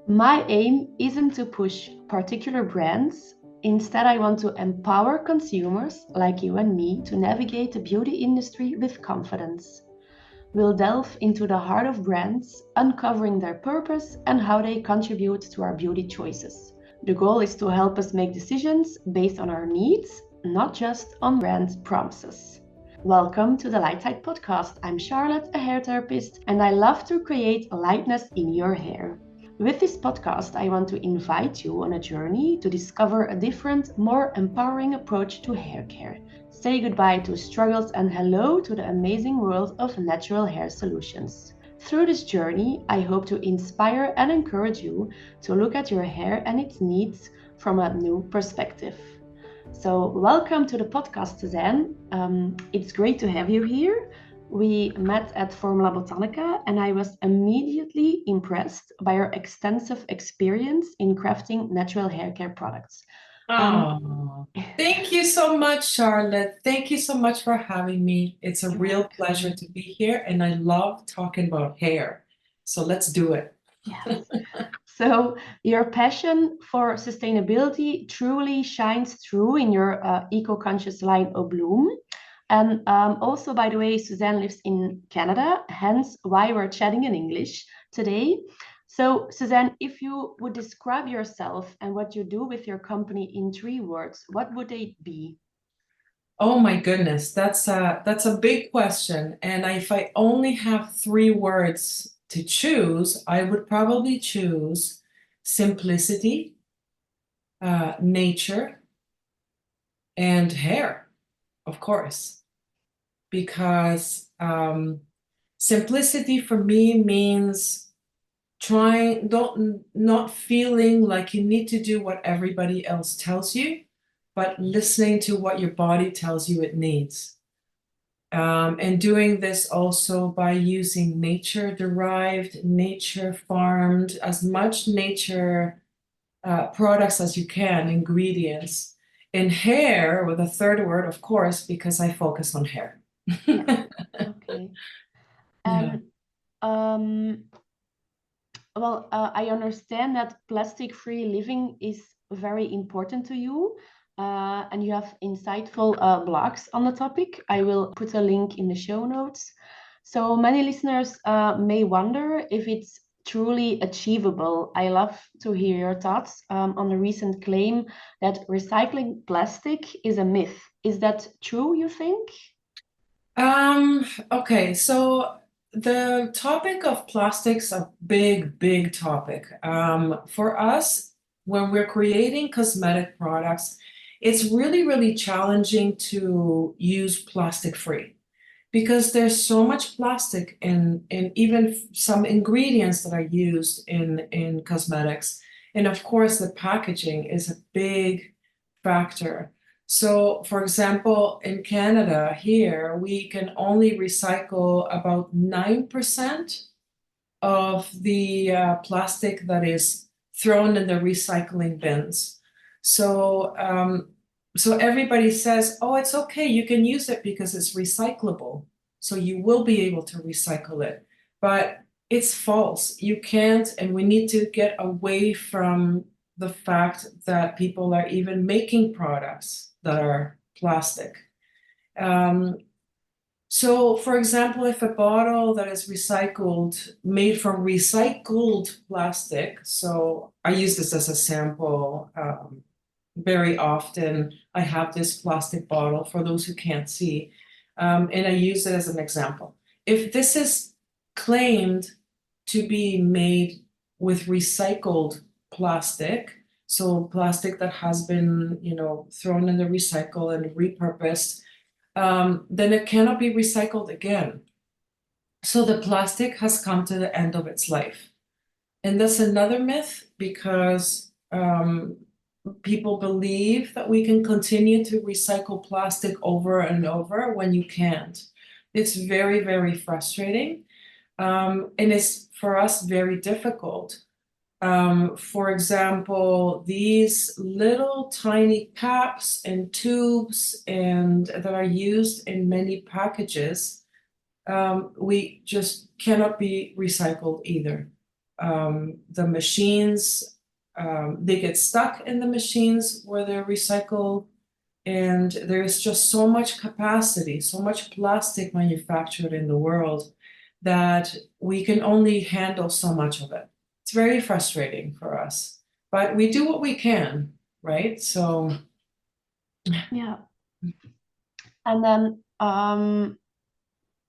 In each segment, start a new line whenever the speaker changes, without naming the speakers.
My aim isn't to push particular brands. Instead, I want to empower consumers like you and me to navigate the beauty industry with confidence. We'll delve into the heart of brands, uncovering their purpose and how they contribute to our beauty choices. The goal is to help us make decisions based on our needs, not just on brand promises. Welcome to the Light Side Podcast. I'm Charlotte, a hair therapist, and I love to create lightness in your hair. With this podcast, I want to invite you on a journey to discover a different, more empowering approach to hair care. Say goodbye to struggles and hello to the amazing world of natural hair solutions. Through this journey, I hope to inspire and encourage you to look at your hair and its needs from a new perspective. So, welcome to the podcast, Suzanne. It's great to have you here. We met at Formula Botanica, and I was immediately impressed by your extensive experience in crafting natural hair care products.
Oh, thank you so much, Charlotte. Thank you so much for having me. It's a
You're
real pleasure
welcome.
to be here, and I love talking about hair. So let's do it.
Yes. So, your passion for sustainability truly shines through in your eco-conscious line Obloom. And also, by the way, Suzanne lives in Canada, hence why we're chatting in English today. So, Suzanne, if you would describe yourself and what you do with your company in 3 words, what would they be?
Oh my goodness, that's a big question. And if I only have 3 words to choose, I would probably choose simplicity, nature, and hair, of course, because simplicity for me means trying don't not feeling like you need to do what everybody else tells you, but listening to what your body tells you it needs. And doing this also by using nature derived, nature farmed, as much nature products as you can, ingredients. In hair, with a third word, of course, because I focus on hair.
Yeah. Okay.
Yeah.
And um, well, I understand that plastic-free living is very important to you, and you have insightful blogs on the topic. I will put a link in the show notes. So many listeners may wonder if it's truly achievable. I love to hear your thoughts on the recent claim that recycling plastic is a myth. Is that true, you think?
Okay, so the topic of plastics a big, big topic. For us, when we're creating cosmetic products, it's really, really challenging to use plastic free because there's so much plastic in even some ingredients that are used in cosmetics. And of course, the packaging is a big factor. So, for example, in Canada, here, we can only recycle about 9% of the plastic that is thrown in the recycling bins. So, so everybody says, oh, it's okay, you can use it because it's recyclable. So you will be able to recycle it. But it's false. You can't, and we need to get away from the fact that people are even making products that are plastic. Um, so, for example, if a bottle that is recycled, made from recycled plastic, so I use this as a sample very often. I have this plastic bottle for those who can't see, and I use it as an example. If this is claimed to be made with recycled plastic, so plastic that has been, thrown in the recycle and repurposed, then it cannot be recycled again. So the plastic has come to the end of its life. And that's another myth because people believe that we can continue to recycle plastic over and over when you can't. It's very, very frustrating. And it's for us very difficult. For example, these little tiny caps and tubes and that are used in many packages, we just cannot be recycled either. The machines, they get stuck in the machines where they're recycled. And there's just so much capacity, so much plastic manufactured in the world that we can only handle so much of it. It's very frustrating for us, but we do what we can, right? So,
Yeah. And then,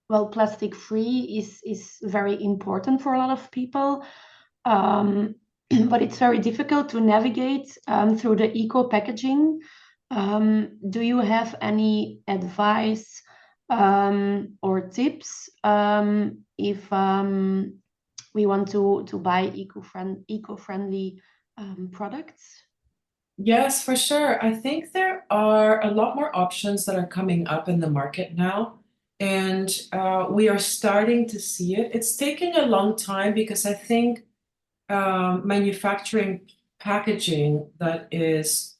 well, plastic free is very important for a lot of people. But it's very difficult to navigate through the eco packaging. Do you have any advice or tips if we want to buy eco-friendly products?
yes, for sure. I think there are a lot more options that are coming up in the market now, and we are starting to see it. It's taking a long time because I think manufacturing packaging that is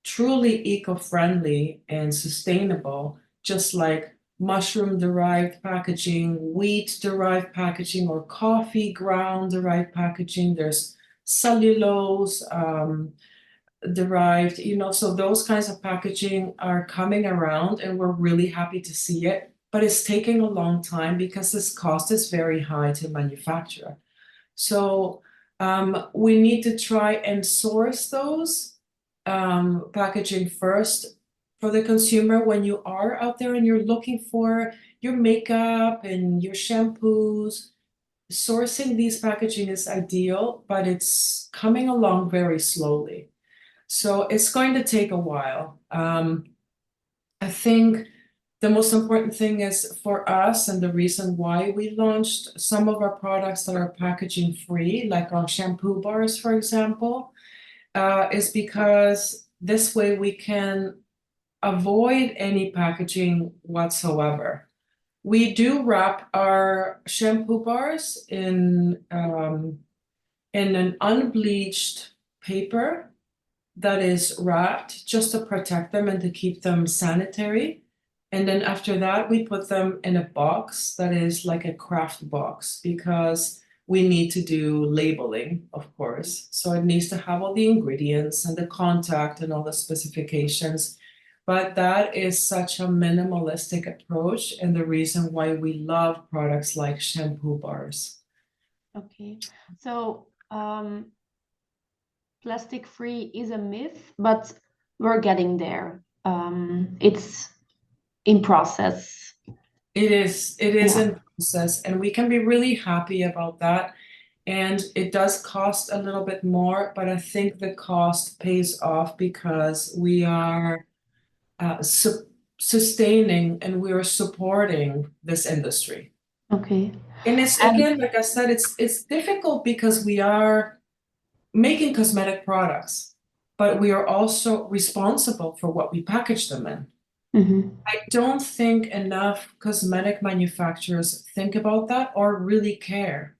truly eco-friendly and sustainable, just like mushroom-derived packaging, wheat-derived packaging, or coffee ground-derived packaging. There's cellulose derived, so those kinds of packaging are coming around, and we're really happy to see it. But it's taking a long time because this cost is very high to manufacture. So we need to try and source those packaging first for the consumer when you are out there and you're looking for your makeup and your shampoos. Sourcing these packaging is ideal, but it's coming along very slowly. So it's going to take a while. I think the most important thing is for us, and the reason why we launched some of our products that are packaging free, like our shampoo bars, for example, is because this way we can avoid any packaging whatsoever. We do wrap our shampoo bars in an unbleached paper that is wrapped just to protect them and to keep them sanitary. And then after that, we put them in a box that is like a craft box because we need to do labeling, of course. So it needs to have all the ingredients and the contact and all the specifications. But that is such a minimalistic approach, and the reason why we love products like shampoo bars.
Okay, so plastic free is a myth, but we're getting there. It's in process.
It is
Yeah.
in process, and we can be really happy about that. And it does cost a little bit more, but I think the cost pays off because we are sustaining and we are supporting this industry.
Okay.
And it's
And
again, like I said, it's difficult because we are making cosmetic products, but we are also responsible for what we package them in.
mhm.
I don't think enough cosmetic manufacturers think about that or really care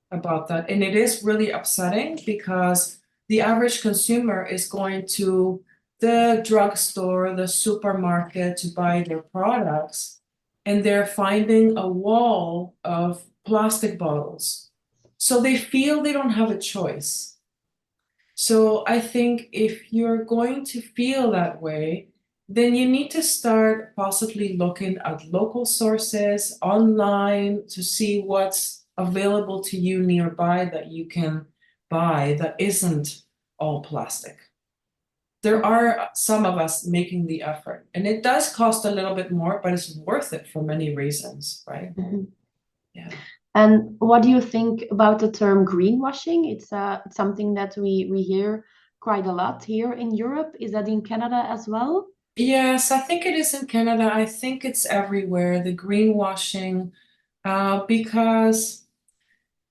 about that. And it is really upsetting because the average consumer is going to the drugstore, the supermarket to buy their products, and they're finding a wall of plastic bottles. So they feel they don't have a choice. So I think if you're going to feel that way, then you need to start possibly looking at local sources online to see what's available to you nearby that you can buy that isn't all plastic. There are some of us making the effort, and it does cost a little bit more, but it's worth it for many reasons, right?
Mhm.
Yeah.
And what do you think about the term greenwashing? It's something that we hear quite a lot here in Europe. Is that in Canada as well?
Yes, I think it is in Canada. I think it's everywhere, the greenwashing, because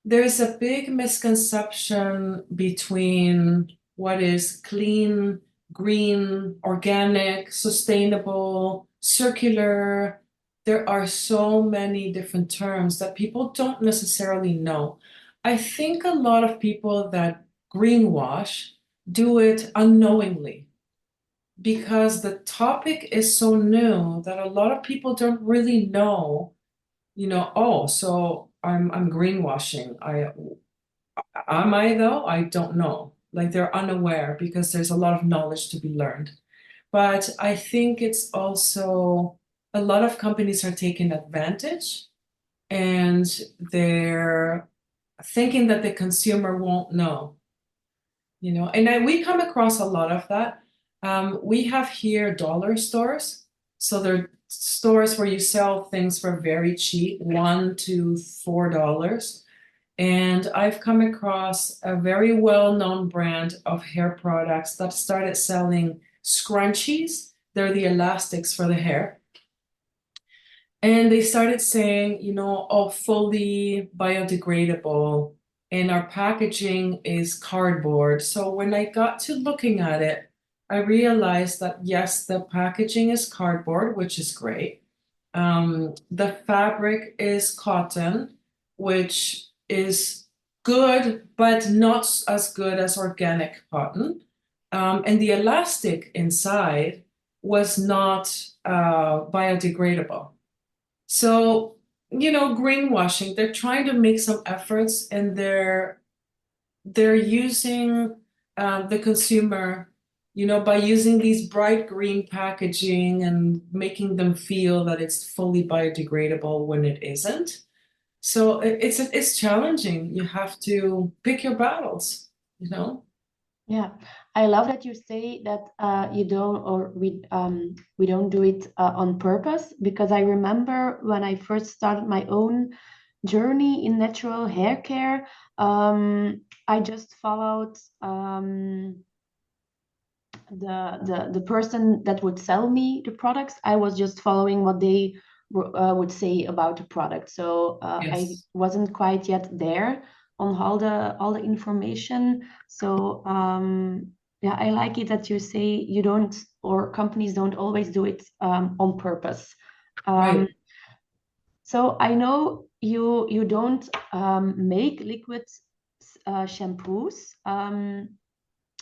there's a big misconception between what is clean, green, organic, sustainable, circular. There are so many different terms that people don't necessarily know. I think a lot of people that greenwash do it unknowingly because the topic is so new that a lot of people don't really know, oh, so I'm greenwashing. Am I though? I don't know. Like they're unaware because there's a lot of knowledge to be learned. But I think it's also a lot of companies are taking advantage and they're thinking that the consumer won't know, we come across a lot of that. We have here dollar stores. So they're stores where you sell things for very cheap, $1 to $4. And I've come across a very well-known brand of hair products that started selling scrunchies. They're the elastics for the hair. And they started saying, oh, fully biodegradable, and our packaging is cardboard. So when I got to looking at it, I realized that yes, the packaging is cardboard, which is great. The fabric is cotton, which is good, but not as good as organic cotton. And the elastic inside was not biodegradable. So, greenwashing, they're trying to make some efforts and they're using the consumer, by using these bright green packaging and making them feel that it's fully biodegradable when it isn't. So it's challenging. You have to pick your battles.
Yeah, I love that you say that you don't, or we don't do it on purpose, because I remember when I first started my own journey in natural hair care, I just followed the person that would sell me the products. I was just following what they would say about the product. So I
Yes,
wasn't quite yet there on all the information. So yeah, I like it that you say you don't, or companies don't always do it on purpose. Um,
right.
so I know you don't make liquid shampoos.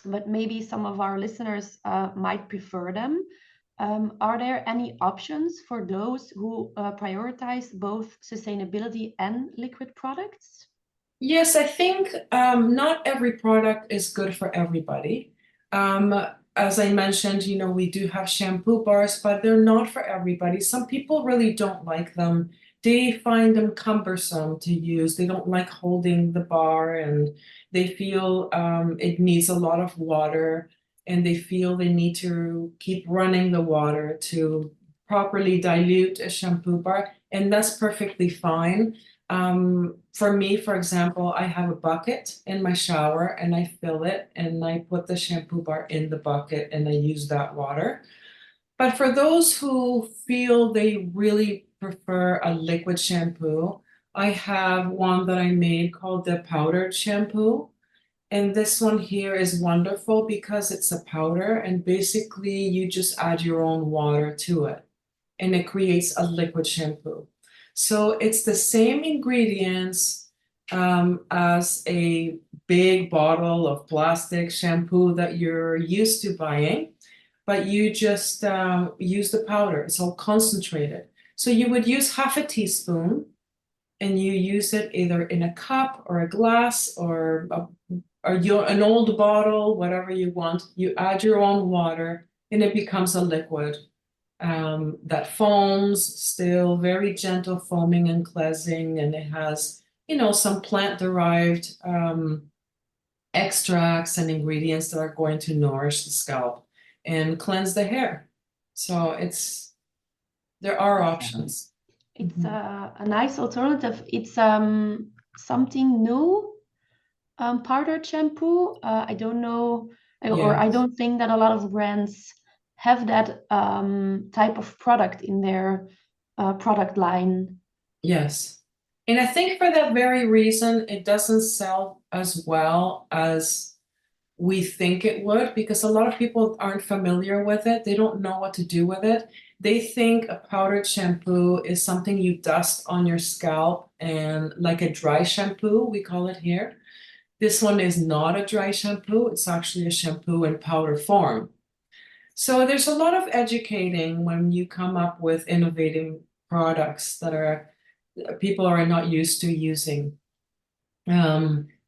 But maybe some of our listeners might prefer them. Are there any options for those who prioritize both sustainability and liquid products?
Yes, I think not every product is good for everybody. Um, as I mentioned, we do have shampoo bars, but they're not for everybody. Some people really don't like them. They find them cumbersome to use. They don't like holding the bar and they feel it needs a lot of water and they feel they need to keep running the water to properly dilute a shampoo bar, and that's perfectly fine. For me, for example, I have a bucket in my shower and I fill it and I put the shampoo bar in the bucket and I use that water. But for those who feel they really prefer a liquid shampoo, I have one that I made called the powdered shampoo. And this one here is wonderful because it's a powder and basically you just add your own water to it and it creates a liquid shampoo. So it's the same ingredients as a big bottle of plastic shampoo that you're used to buying, but you just use the powder. It's all concentrated. So you would use half a teaspoon and you use it either in a cup or a glass or an old bottle, whatever you want. You add your own water and it becomes a liquid that foams, still very gentle foaming and cleansing, and it has, some plant-derived extracts and ingredients that are going to nourish the scalp and cleanse the hair. So there are options.
It's a nice alternative. It's something new, powdered shampoo. I don't know, or I
Yes,
don't think that a lot of brands have that type of product in their product line.
yes. And I think for that very reason, it doesn't sell as well as we think it would because a lot of people aren't familiar with it. They don't know what to do with it. They think a powdered shampoo is something you dust on your scalp and like a dry shampoo, we call it here. This one is not a dry shampoo. It's actually a shampoo in powder form. So there's a lot of educating when you come up with innovative products that are people are not used to using.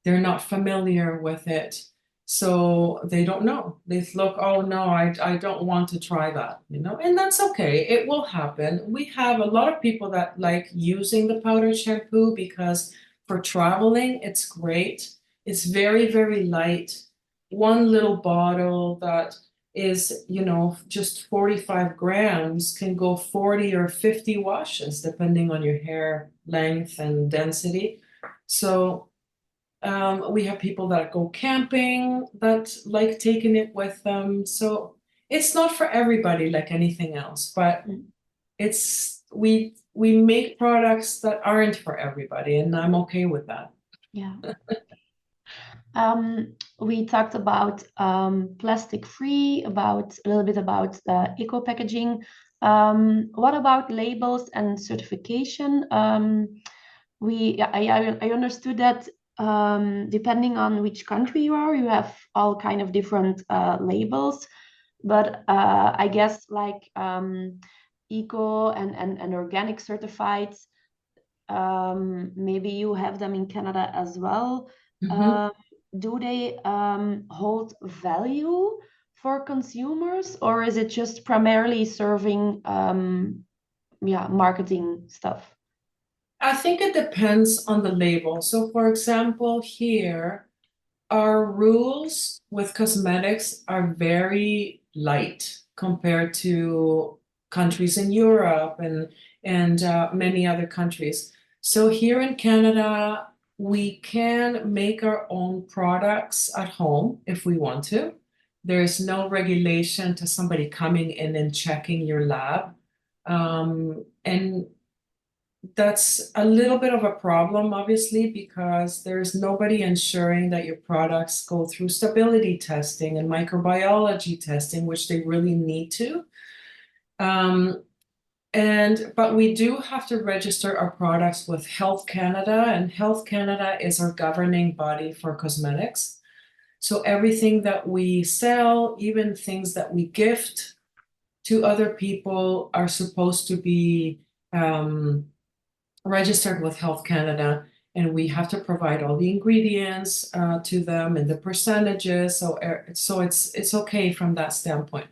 They're not familiar with it. So they don't know. They look, oh no, I don't want to try that, you know, and that's okay. It will happen. We have a lot of people that like using the powdered shampoo because for traveling, it's great. It's very, very light. One little bottle that is, you know, just 45 grams can go 40 or 50 washes, depending on your hair length and density. So we have people that go camping that like taking it with them. So it's not for everybody like anything else, but
Mm.
it's we make products that aren't for everybody, and I'm okay with that.
Yeah. We talked about plastic free, about a little bit about eco packaging. What about labels and certification? I understood that depending on which country you are, you have all kind of different labels. But I guess like eco and organic certified, maybe you have them in Canada as well.
Mhm.
Um, do they hold value for consumers, or is it just primarily serving marketing stuff?
I think it depends on the label. So for example, here, our rules with cosmetics are very light compared to countries in Europe and many other countries. So here in Canada, we can make our own products at home if we want to. There is no regulation to somebody coming in and checking your lab. And that's a little bit of a problem, obviously, because there's nobody ensuring that your products go through stability testing and microbiology testing, which they really need to. Um, but we do have to register our products with Health Canada, and Health Canada is our governing body for cosmetics. So everything that we sell, even things that we gift to other people, are supposed to be registered with Health Canada, and we have to provide all the ingredients to them and the percentages. So it's okay from that standpoint.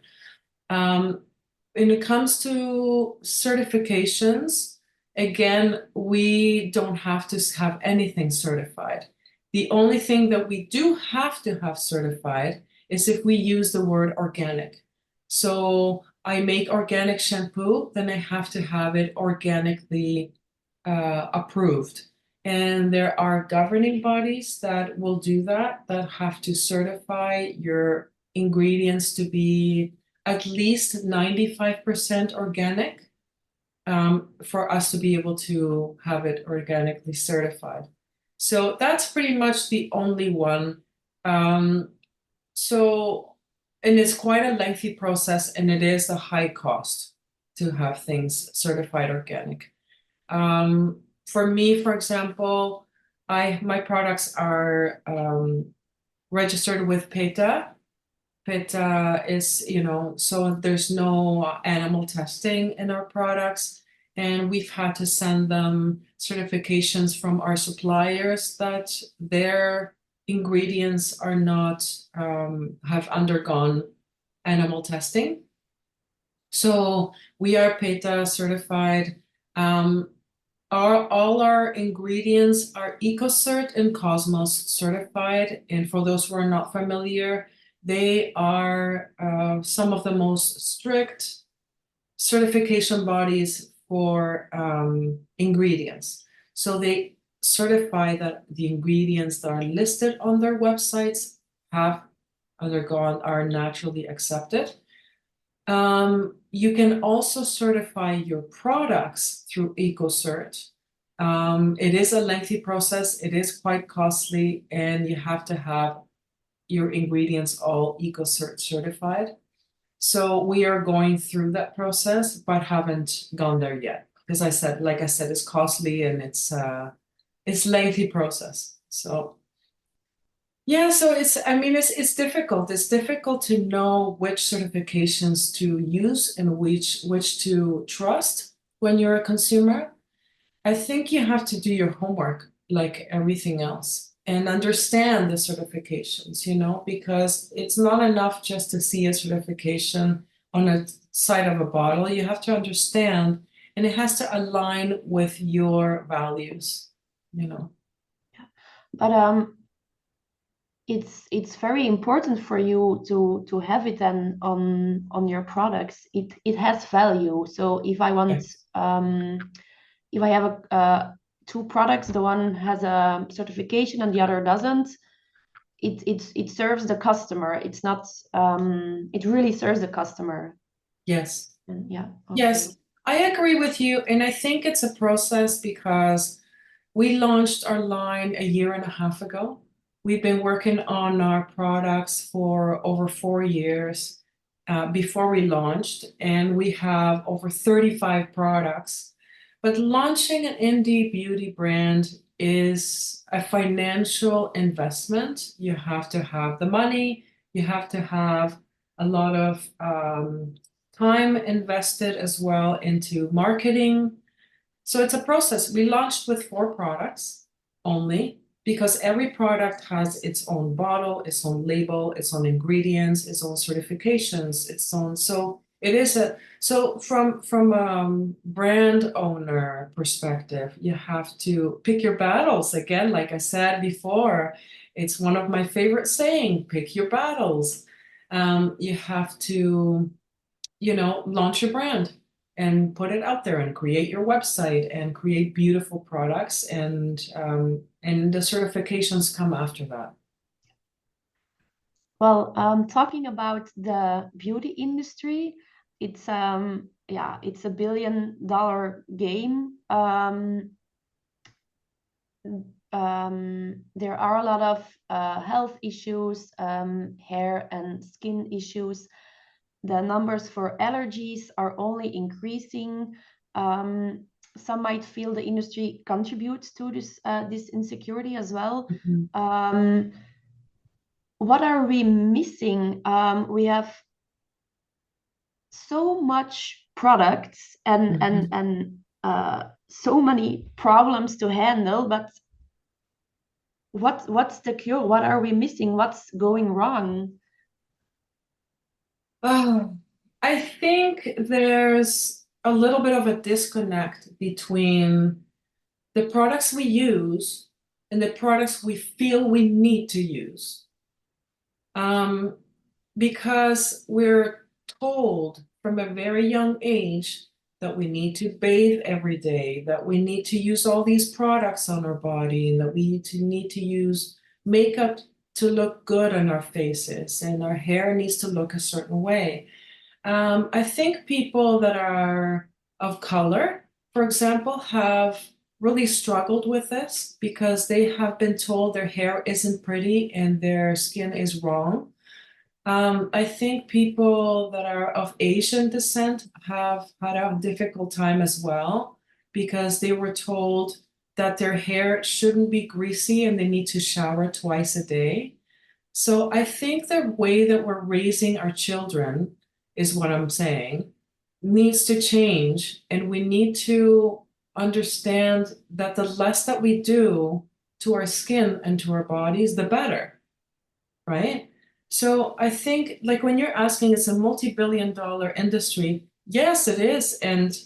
When it comes to certifications, again, we don't have to have anything certified. The only thing that we do have to have certified is if we use the word organic. So I make organic shampoo, then I have to have it organically approved. And there are governing bodies that will do that, that have to certify your ingredients to be at least 95% organic, for us to be able to have it organically certified. So that's pretty much the only one. Um, so, and it's quite a lengthy process, and it is a high cost to have things certified organic. For me, for example, my products are registered with PETA. PETA is, you know, so there's no animal testing in our products, and we've had to send them certifications from our suppliers that their ingredients are not have undergone animal testing. So we are PETA certified. Um, all our ingredients are EcoCert and Cosmos certified. And for those who are not familiar, they are some of the most strict certification bodies for ingredients. So they certify that the ingredients that are listed on their websites have undergone, are naturally accepted. You can also certify your products through EcoCert. It is a lengthy process, it is quite costly, and you have to have your ingredients all EcoCert certified. So we are going through that process, but haven't gone there yet. Because like I said, it's costly and it's lengthy process. So yeah, so I mean, it's difficult. It's difficult to know which certifications to use and which to trust when you're a consumer. I think you have to do your homework like everything else. and understand the certifications, because it's not enough just to see a certification on a side of a bottle. You have to understand, and it has to align with your values.
But it's very important for you to have it then on your products. It has value. So if I want
Yes.
if I have two products, the one has a certification and the other doesn't, it serves the customer. It's not it really serves the customer.
Yes.
And yeah, okay.
Yes, I agree with you. And I think it's a process because we launched our line a year and a half ago. We've been working on our products for over 4 years before we launched, and we have over 35 products. But launching an indie beauty brand is a financial investment. You have to have the money, you have to have a lot of time invested as well into marketing. So it's a process. We launched with 4 products only because every product has its own bottle, its own label, its own ingredients, its own certifications, its own. So it is from brand owner perspective, you have to pick your battles. Again, like I said before, it's one of my favorite saying, pick your battles. You have to launch your brand and put it out there and create your website and create beautiful products and the certifications come after that.
Well, talking about the beauty industry, it's yeah, it's $1 billion game. There are a lot of health issues, hair and skin issues. The numbers for allergies are only increasing. Some might feel the industry contributes to this insecurity as well.
Mhm.
What are we missing? We have so much products
Mhm.
and so many problems to handle, but what's the cure? What are we missing? What's going wrong?
Oh, I think there's a little bit of a disconnect between the products we use and the products we feel we need to use. Um, because we're told from a very young age that we need to bathe every day, that we need to use all these products on our body, and that we need to use makeup to look good on our faces, and our hair needs to look a certain way. I think people that are of color, for example, have really struggled with this because they have been told their hair isn't pretty and their skin is wrong. I think people that are of Asian descent have had a difficult time as well because they were told that their hair shouldn't be greasy and they need to shower twice a day. So I think the way that we're raising our children is what I'm saying needs to change, and we need to understand that the less that we do to our skin and to our bodies, the better, right? So I think, like when you're asking, it's a multi-billion-dollar industry. Yes, it is. And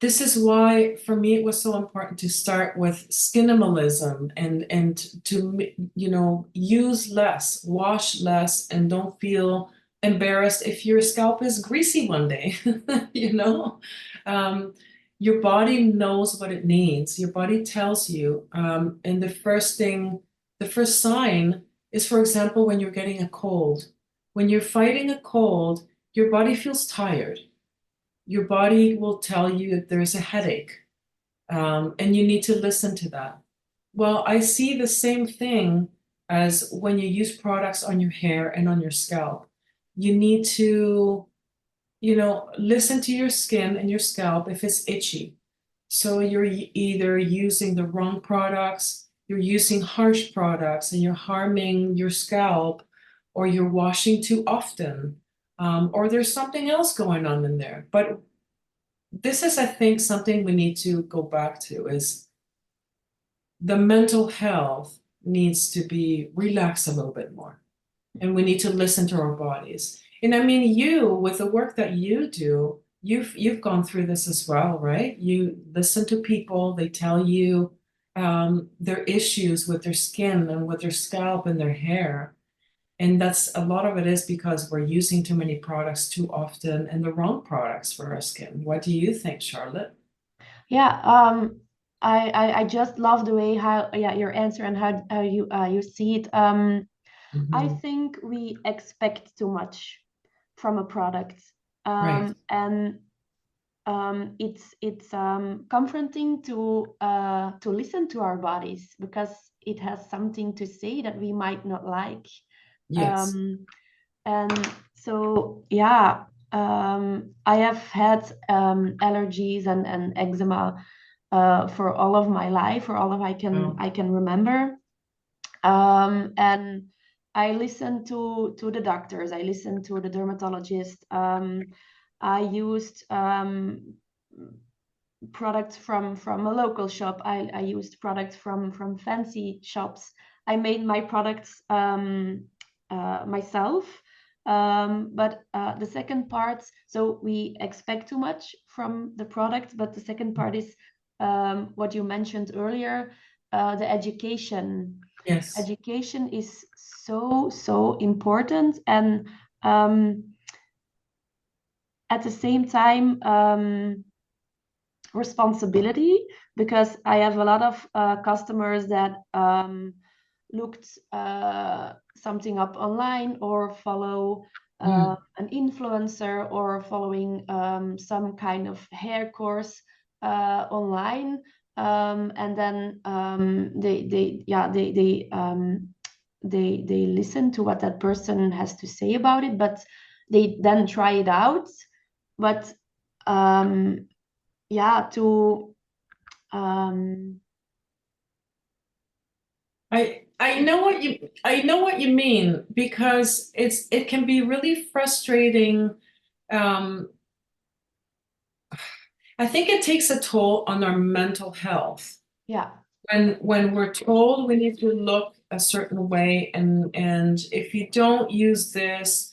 this is why, for me, it was so important to start with skinimalism and to, use less, wash less, and don't feel embarrassed if your scalp is greasy one day, you know? Um, your body knows what it needs. Your body tells you. And the first sign is, for example, when you're getting a cold. When you're fighting a cold, your body feels tired. Your body will tell you that there's a headache, and you need to listen to that. Well, I see the same thing as when you use products on your hair and on your scalp. You need to, listen to your skin and your scalp if it's itchy. So you're either using the wrong products, you're using harsh products, and you're harming your scalp, or you're washing too often, or there's something else going on in there. But this is, I think, something we need to go back to is the mental health needs to be relaxed a little bit more. And we need to listen to our bodies. And I mean, you, with the work that you do, you've gone through this as well, right? You listen to people, they tell you their issues with their skin and with their scalp and their hair. And that's a lot of it is because we're using too many products too often and the wrong products for our skin. What do you think, Charlotte?
Yeah, I just love the way how, yeah, your answer and how you see it. I
Hmm.
think we expect too much from a product,
Right.
and it's confronting to listen to our bodies because it has something to say that we might not like.
Yes.
Um, and so, yeah, I have had allergies and eczema for all of my life, for all of
Oh.
I can remember. And I listened to the doctors. I listened to the dermatologist. I used products from a local shop. I used products from fancy shops. I made my products myself. But the second part, so we expect too much from the product, but the second part is what you mentioned earlier, the education.
Yes.
Education is so important, and um, at the same time, responsibility, because I have a lot of customers that looked something up online or follow
Mm.
an influencer or following some kind of hair course online, and then they listen to what that person has to say about it, but they then try it out, but um, yeah, to um,
I know what you mean because it can be really frustrating. Um, I think it takes a toll on our mental health
yeah,
when we're told we need to look a certain way and if you don't use this,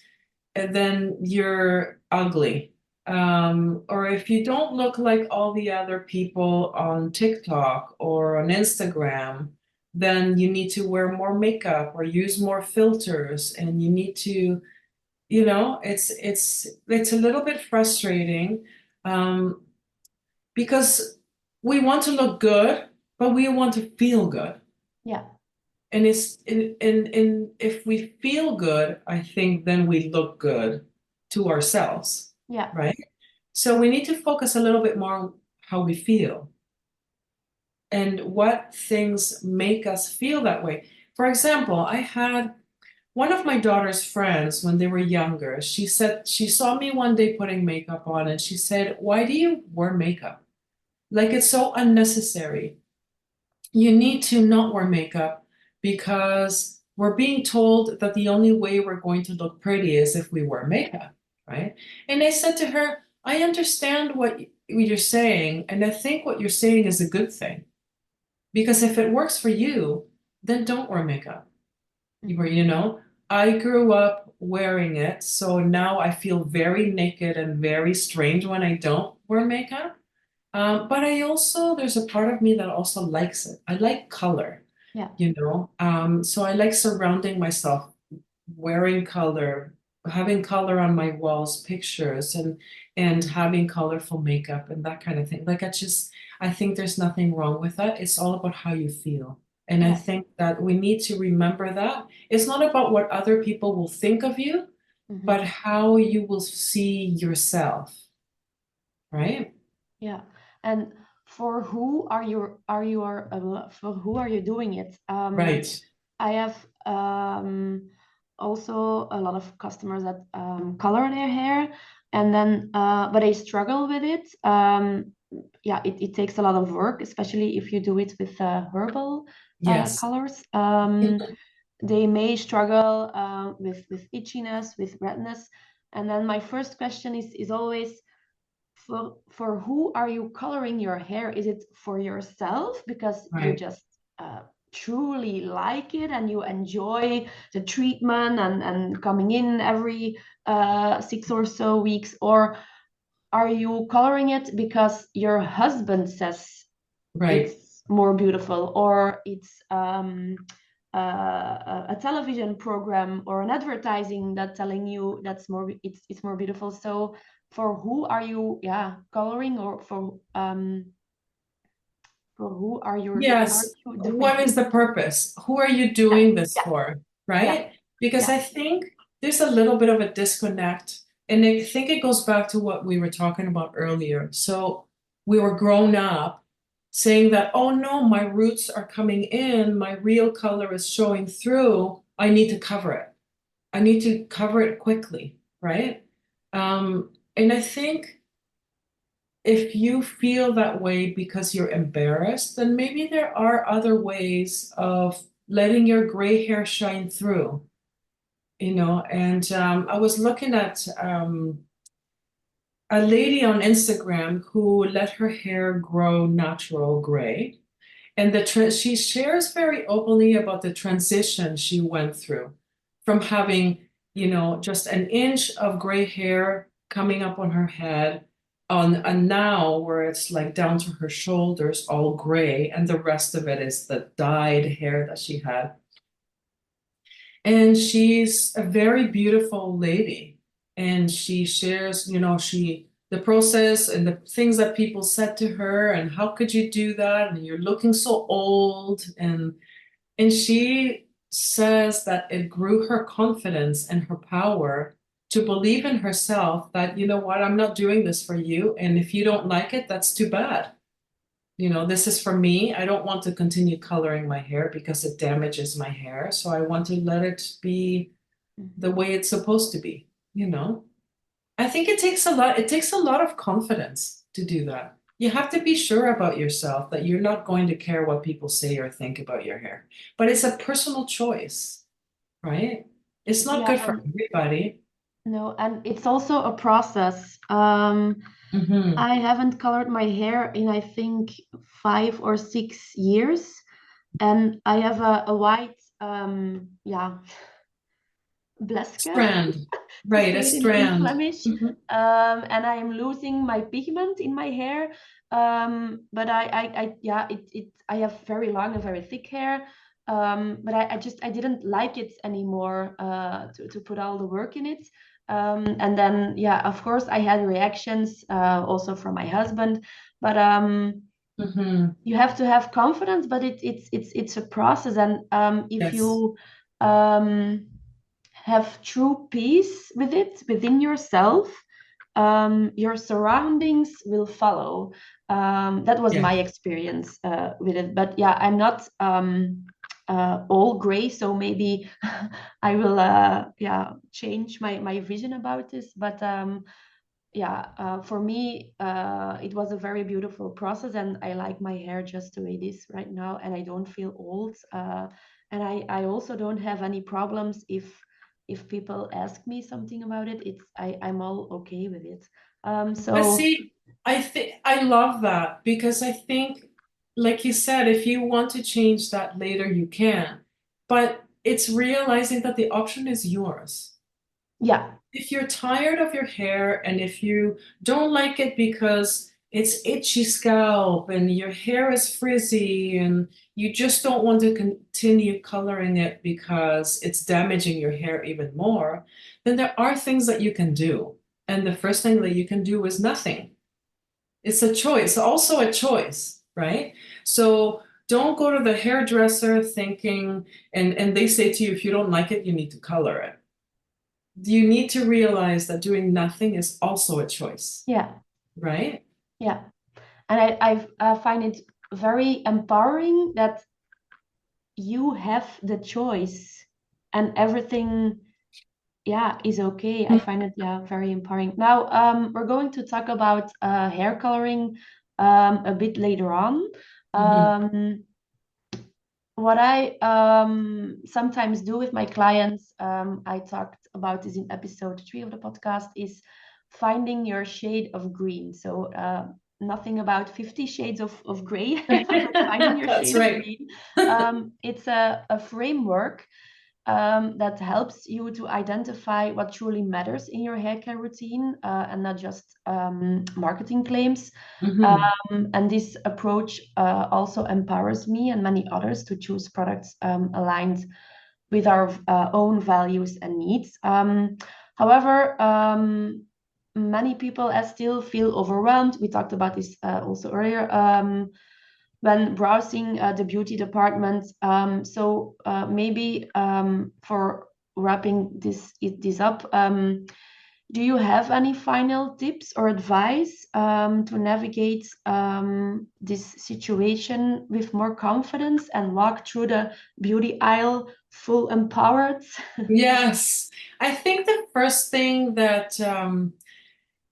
then you're ugly. Or if you don't look like all the other people on TikTok or on Instagram, then you need to wear more makeup or use more filters, and you need to, it's a little bit frustrating, um, because we want to look good, but we want to feel good.
yeah,
And if we feel good, I think then we look good to ourselves,
yeah,
right? So we need to focus a little bit more on how we feel and what things make us feel that way. For example, I had one of my daughter's friends when they were younger. She said she saw me one day putting makeup on and she said, "Why do you wear makeup? Like it's so unnecessary. You need to not wear makeup because we're being told that the only way we're going to look pretty is if we wear makeup, right?" And I said to her, I understand what you're saying, and I think what you're saying is a good thing. Because if it works for you, then don't wear makeup.
mhm,
You know, I grew up wearing it, so now I feel very naked and very strange when I don't wear makeup. But I also, there's a part of me that also likes it. I like color,
yeah,
so I like surrounding myself, wearing color, having color on my walls, pictures, and having colorful makeup and that kind of thing. Like I think there's nothing wrong with that. It's all about how you feel. And I
yeah,
think that we need to remember that. It's not about what other people will think of you, but
mhm,
how you will see yourself, right?
yeah. And for who for who are you doing it?
Right.
I have also a lot of customers that color their hair, and then but they struggle with it. Yeah, it takes a lot of work, especially if you do it with herbal
Yes.
colors. They may struggle with itchiness, with redness. And then my first question is always, for who are you coloring your hair? Is it for yourself because you
Right.
just truly like it and you enjoy the treatment and coming in every 6 or so weeks, or are you coloring it because your husband says
Right.
it's more beautiful, or it's a television program or an advertising that telling you that's more it's more beautiful? So for who are you coloring, or for who are
Yes.
you doing
What is
it?
the purpose? Who are you
Yeah,
doing this
yeah,
for?
yeah,
Right? Because
yeah.
I think there's a little bit of a disconnect. And I think it goes back to what we were talking about earlier. So we were grown up saying that, oh no, my roots are coming in, my real color is showing through. I need to cover it. I need to cover it quickly, right? And I think if you feel that way because you're embarrassed, then maybe there are other ways of letting your gray hair shine through, you know. And I was looking at a lady on Instagram who let her hair grow natural gray. And she shares very openly about the transition she went through from having, you know, just an inch of gray hair coming up on her head on and now where it's like down to her shoulders, all gray, and the rest of it is the dyed hair that she had. And she's a very beautiful lady. And she shares, you know, the process and the things that people said to her, and how could you do that? And you're looking so old. And she says that it grew her confidence and her power to believe in herself that, you know what, I'm not doing this for you. And if you don't like it, that's too bad. You know, this is for me. I don't want to continue coloring my hair because it damages my hair. So I want to let it be the way it's supposed to be, you know? I think it takes a lot of confidence to do that. You have to be sure about yourself that you're not going to care what people say or think about your hair. But it's a personal choice, right? It's not
Yeah,
good for everybody.
no, and it's also a process.
Hmm.
I haven't colored my hair in, I think, 5 or 6 years, and I have a white, bleske,
Strand,
to
right, a
say it in
strand.
Flemish.
Hmm.
And I am losing my pigment in my hair. But I have very long and very thick hair. But I didn't like it anymore, to put all the work in it. And then, yeah, of course, I had reactions, also from my husband. But
Hmm.
you have to have confidence, but it's a process. And if
Yes,
you um, have true peace with it within yourself, your surroundings will follow. That was
yes,
my experience with it. But yeah, I'm not all gray, so maybe I will change my vision about this. But for me, it was a very beautiful process, and I like my hair just the way it is right now, and I don't feel old. And I also don't have any problems if people ask me something about it. I'm all okay with it.
but
So
see, I think I love that because I think, like you said, if you want to change that later, you can. But it's realizing that the option is yours.
yeah,
If you're tired of your hair and if you don't like it because it's itchy scalp and your hair is frizzy and you just don't want to continue coloring it because it's damaging your hair even more, then there are things that you can do. And the first thing that you can do is nothing. It's a choice, also a choice, right? So don't go to the hairdresser thinking, and they say to you, if you don't like it, you need to color it. You need to realize that doing nothing is also a choice,
yeah,
right?
yeah. And I find it very empowering that you have the choice, and everything, is okay. I find it, very empowering. Now, we're going to talk about hair coloring a bit later on.
Mm-hmm.
Um, what I sometimes do with my clients, I talked about this in episode 3 of the podcast, is finding your shade of green. So nothing about 50 shades of gray for finding your
That's
shade of
right.
green. It's a framework that helps you to identify what truly matters in your hair care routine and not just marketing claims.
Mhm.
And this approach also empowers me and many others to choose products aligned with our own values and needs. However, many people still feel overwhelmed. We talked about this also earlier when browsing the beauty department. So maybe for wrapping this up, do you have any final tips or advice to navigate this situation with more confidence and walk through the beauty aisle full empowered?
Yes. I think the first thing that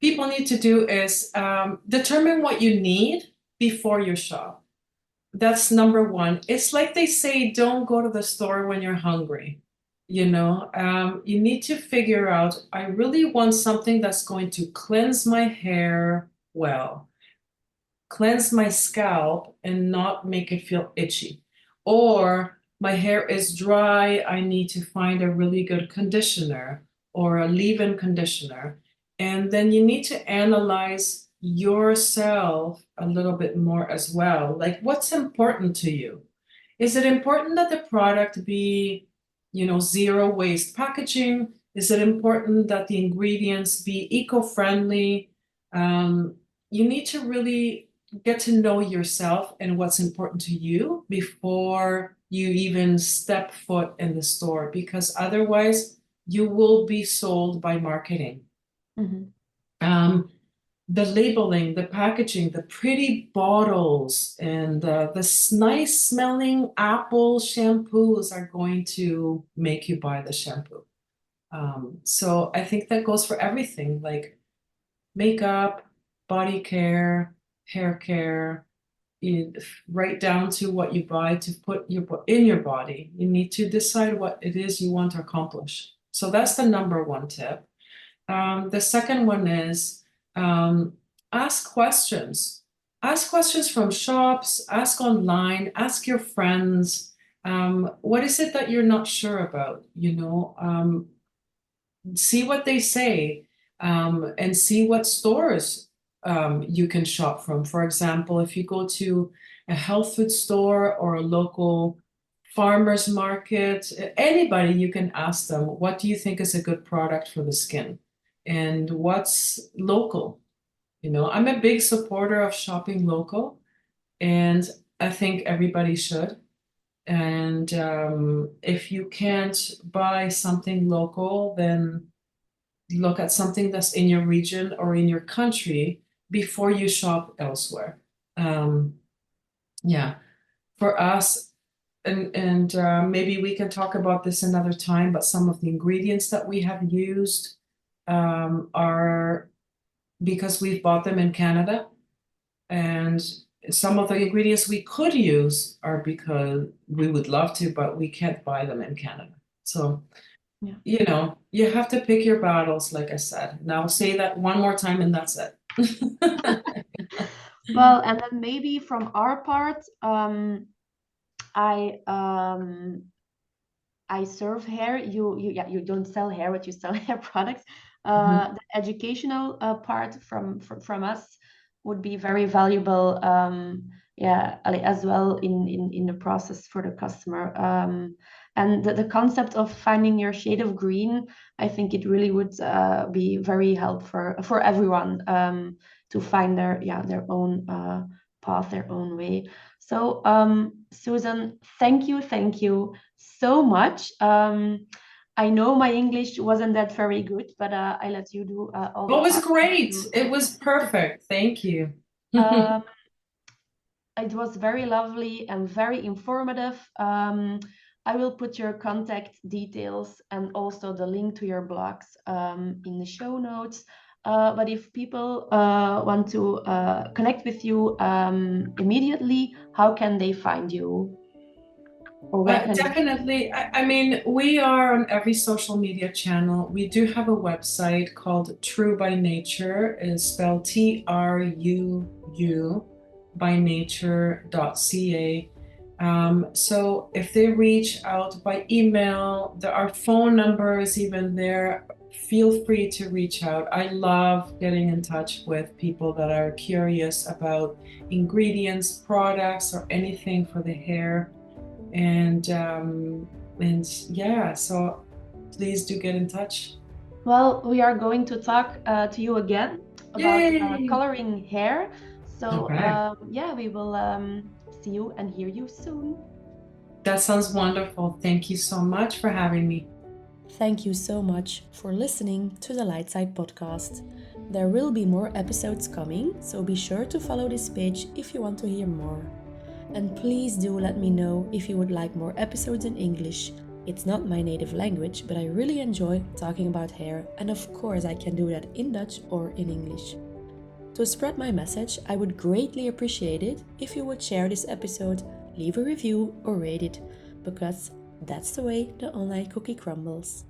people need to do is determine what you need before you shop. That's number one. It's like they say, don't go to the store when you're hungry. You need to figure out, I really want something that's going to cleanse my hair well, cleanse my scalp and not make it feel itchy. Or my hair is dry, I need to find a really good conditioner or a leave-in conditioner. And then you need to analyze yourself a little bit more as well. Like, what's important to you? Is it important that the product be, zero waste packaging? Is it important that the ingredients be eco-friendly? You need to really get to know yourself and what's important to you before you even step foot in the store, because otherwise you will be sold by marketing.
Mhm.
Um, the labeling, the packaging, the pretty bottles, and the nice smelling apple shampoos are going to make you buy the shampoo. So I think that goes for everything, like makeup, body care, hair care, right down to what you buy to put in your body. You need to decide what it is you want to accomplish. So that's the number one tip. The second one is um, ask questions. Ask questions from shops, ask online, ask your friends. What is it that you're not sure about? See what they say, and see what stores you can shop from. For example, if you go to a health food store or a local farmer's market, anybody, you can ask them, what do you think is a good product for the skin? And what's local? I'm a big supporter of shopping local, and I think everybody should. And if you can't buy something local, then look at something that's in your region or in your country before you shop elsewhere. Um, yeah, for us, and maybe we can talk about this another time, but some of the ingredients that we have used are because we've bought them in Canada, and some of the ingredients we could use are because we would love to, but we can't buy them in Canada. So
Yeah.
you have to pick your battles, like I said. And I'll say that one more time and that's it.
Well, and then maybe from our part, I I serve hair. You don't sell hair, but you sell hair products.
Mhm.
The educational part from us would be very valuable. Yeah, as well in the process for the customer. And the concept of finding your shade of green, I think it really would be very helpful for everyone to find their own path, their own way. So, Susan, thank you so much. I know my English wasn't that very good, but I let you do all the
Well, it was
talking.
great. It was perfect. Thank you.
Um, it was very lovely and very informative. I will put your contact details and also the link to your blogs in the show notes. But if people want to connect with you immediately, how can they find you? Or where can they find you?
Definitely. I mean, we are on every social media channel. We do have a website called True by Nature, is spelled Truuby. youbynature.ca. So if they reach out by email, our phone number is even there. Feel free to reach out. I love getting in touch with people that are curious about ingredients, products, or anything for the hair. And yeah, so please do get in touch.
Well, we are going to talk to you again about
Yay!
coloring hair. So
Okay.
yeah, we will see you and hear you soon.
That sounds wonderful. Thank you so much for having me.
Thank you so much for listening to the Lightside podcast. There will be more episodes coming, so be sure to follow this page if you want to hear more. And please do let me know if you would like more episodes in English. It's not my native language, but I really enjoy talking about hair, and of course I can do that in Dutch or in English. To spread my message, I would greatly appreciate it if you would share this episode, leave a review or rate it, because that's the way the online cookie crumbles.